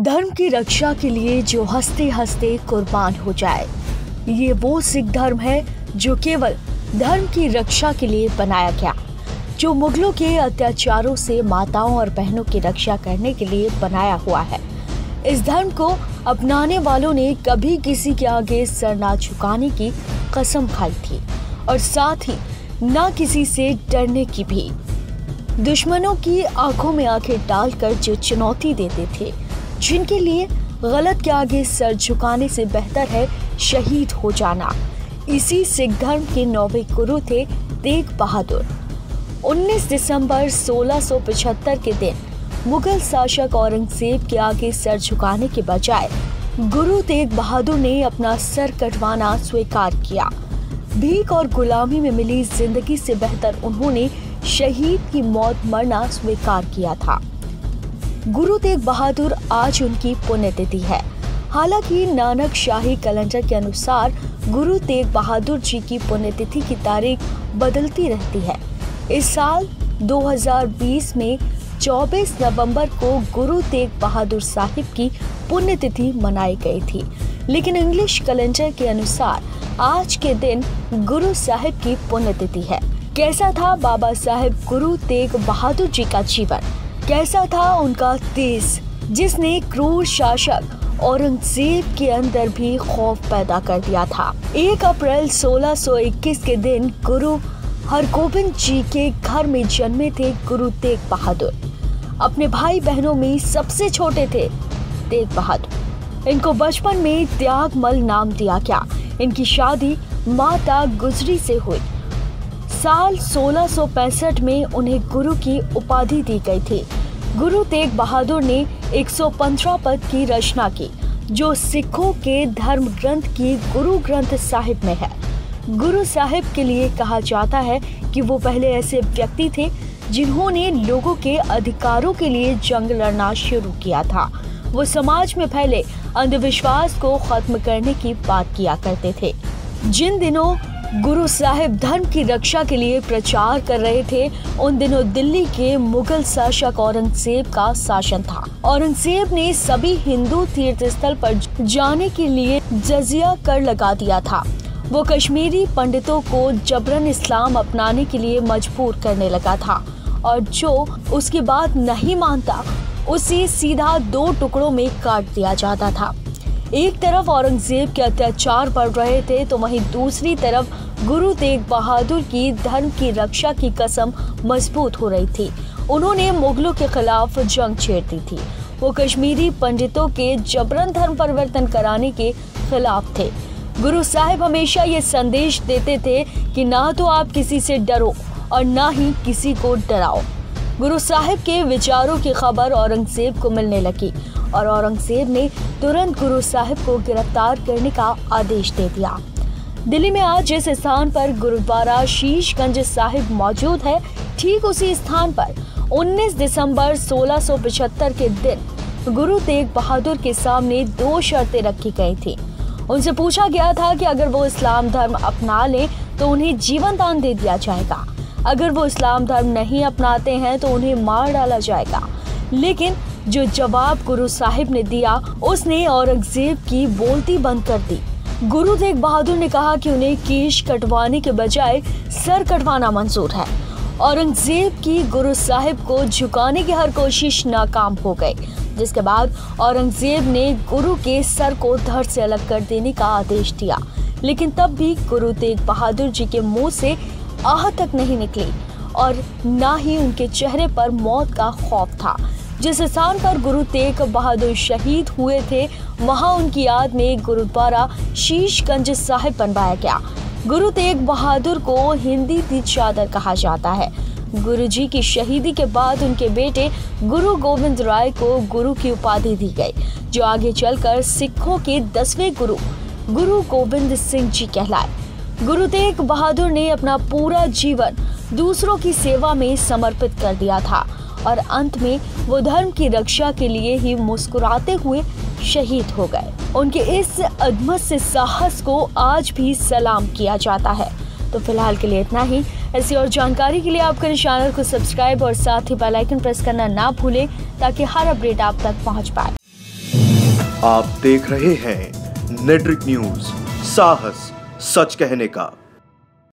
धर्म की रक्षा के लिए जो हंसते हंसते कुर्बान हो जाए, ये वो सिख धर्म है जो केवल धर्म की रक्षा के लिए बनाया गया, जो मुगलों के अत्याचारों से माताओं और बहनों की रक्षा करने के लिए बनाया हुआ है। इस धर्म को अपनाने वालों ने कभी किसी के आगे सर ना झुकाने की कसम खाई थी और साथ ही ना किसी से डरने की भी। दुश्मनों की आंखों में आंखें डालकर जो चुनौती देते थे, जिनके लिए गलत के आगे सर झुकाने से बेहतर है शहीद हो जाना। इसी सिख धर्म के 9वें गुरु थे तेग बहादुर। 19 दिसंबर 1675 के दिन मुगल शासक औरंगजेब के आगे सर झुकाने के बजाय गुरु तेग बहादुर ने अपना सर कटवाना स्वीकार किया। भीख और गुलामी में मिली जिंदगी से बेहतर उन्होंने शहीद की मौत मरना स्वीकार किया था। गुरु तेग बहादुर आज उनकी पुण्यतिथि है। हालांकि नानक शाही कैलेंडर के अनुसार गुरु तेग बहादुर जी की पुण्यतिथि की तारीख बदलती रहती है। इस साल 2020 में 24 नवंबर को गुरु तेग बहादुर साहिब की पुण्यतिथि मनाई गई थी, लेकिन इंग्लिश कैलेंडर के अनुसार आज के दिन गुरु साहिब की पुण्यतिथि है। कैसा था बाबा साहेब गुरु तेग बहादुर जी का जीवन? कैसा था उनका तेज, जिसने क्रूर शासक औरंगजेब के अंदर भी खौफ पैदा कर दिया था। 1 अप्रैल 1621 के दिन गुरु हरगोबिंद जी के घर में जन्मे थे गुरु तेग बहादुर। अपने भाई बहनों में सबसे छोटे थे तेग बहादुर। इनको बचपन में त्यागमल नाम दिया गया। इनकी शादी माता गुजरी से हुई। साल 1665 में उन्हें गुरु की उपाधि दी गई थी। गुरु तेग बहादुर ने 115 पद की रचना की, जो सिखों के धर्म ग्रंथ की गुरु ग्रंथ साहिब में है। गुरु साहिब के लिए कहा जाता है कि वो पहले ऐसे व्यक्ति थे जिन्होंने लोगों के अधिकारों के लिए जंग लड़ना शुरू किया था। वो समाज में फैले अंधविश्वास को खत्म करने की बात किया करते थे। जिन दिनों गुरु साहिब धर्म की रक्षा के लिए प्रचार कर रहे थे, उन दिनों दिल्ली के मुगल शासक औरंगजेब का शासन था। औरंगजेब ने सभी हिंदू तीर्थ स्थल पर जाने के लिए जजिया कर लगा दिया था। वो कश्मीरी पंडितों को जबरन इस्लाम अपनाने के लिए मजबूर करने लगा था और जो उसकी बात नहीं मानता उसे सीधा 2 टुकड़ों में काट दिया जाता था। एक तरफ औरंगजेब के अत्याचार बढ़ रहे थे, तो वहीं दूसरी तरफ गुरु तेग बहादुर की धर्म की रक्षा की कसम मजबूत हो रही थी। उन्होंने मुगलों के खिलाफ जंग छेड़ दी थी। वो कश्मीरी पंडितों के जबरन धर्म परिवर्तन कराने के खिलाफ थे। गुरु साहिब हमेशा ये संदेश देते थे कि ना तो आप किसी से डरो और ना ही किसी को डराओ। गुरु साहिब के विचारों की खबर औरंगजेब को मिलने लगी और औरंगजेब ने तुरंत गुरु साहिब को गिरफ्तार करने का आदेश दे दिया। दिल्ली में आज जिस स्थान पर गुरुद्वारा शीशगंज साहिब मौजूद है, ठीक उसी स्थान पर 19 दिसंबर 1675 के दिन गुरु तेग बहादुर के सामने 2 शर्तें रखी गई थी। उनसे पूछा गया था कि अगर वो इस्लाम धर्म अपना लें तो उन्हें जीवन दान दे दिया जाएगा, अगर वो इस्लाम धर्म नहीं अपनाते हैं तो उन्हें मार डाला जाएगा। लेकिन जो जवाब गुरु साहिब ने दिया, उसने औरंगजेब की बोलती बंद कर दी। गुरु तेग बहादुर ने कहा कि उन्हें केश कटवाने के बजाय सर कटवाना मंजूर है। औरंगजेब की गुरु साहिब को झुकाने की हर कोशिश नाकाम हो गई, जिसके बाद औरंगजेब ने गुरु के सर को धड़ से अलग कर देने का आदेश दिया। लेकिन तब भी गुरु तेग बहादुर जी के मुंह से आह तक नहीं निकली और ना ही उनके चेहरे पर मौत का खौफ था। जिस स्थान पर गुरु तेग बहादुर शहीद हुए थे, वहां उनकी याद में गुरुद्वारा शीशगंज साहिब बनवाया गया। गुरु तेग बहादुर को हिंदी की चादर कहा जाता है। गुरु जी की शहीदी के बाद उनके बेटे गुरु गोविंद राय को गुरु की उपाधि दी गई, जो आगे चलकर सिखों के 10वें गुरु गुरु गोविंद सिंह जी कहलाए। गुरु तेग बहादुर ने अपना पूरा जीवन दूसरों की सेवा में समर्पित कर दिया था और अंत में वो धर्म की रक्षा के लिए ही मुस्कुराते हुए शहीद हो गए। उनके इस अदमत से साहस को आज भी सलाम किया जाता है। तो फिलहाल के लिए इतना ही। ऐसी और जानकारी के लिए आप करें चैनल को सब्सक्राइब और साथ ही बेल आइकन प्रेस करना ना भूलें, ताकि हर अपडेट आप तक पहुंच पाए। आप देख रहे हैं नेट्रिक न्यूज, साहस सच कहने का।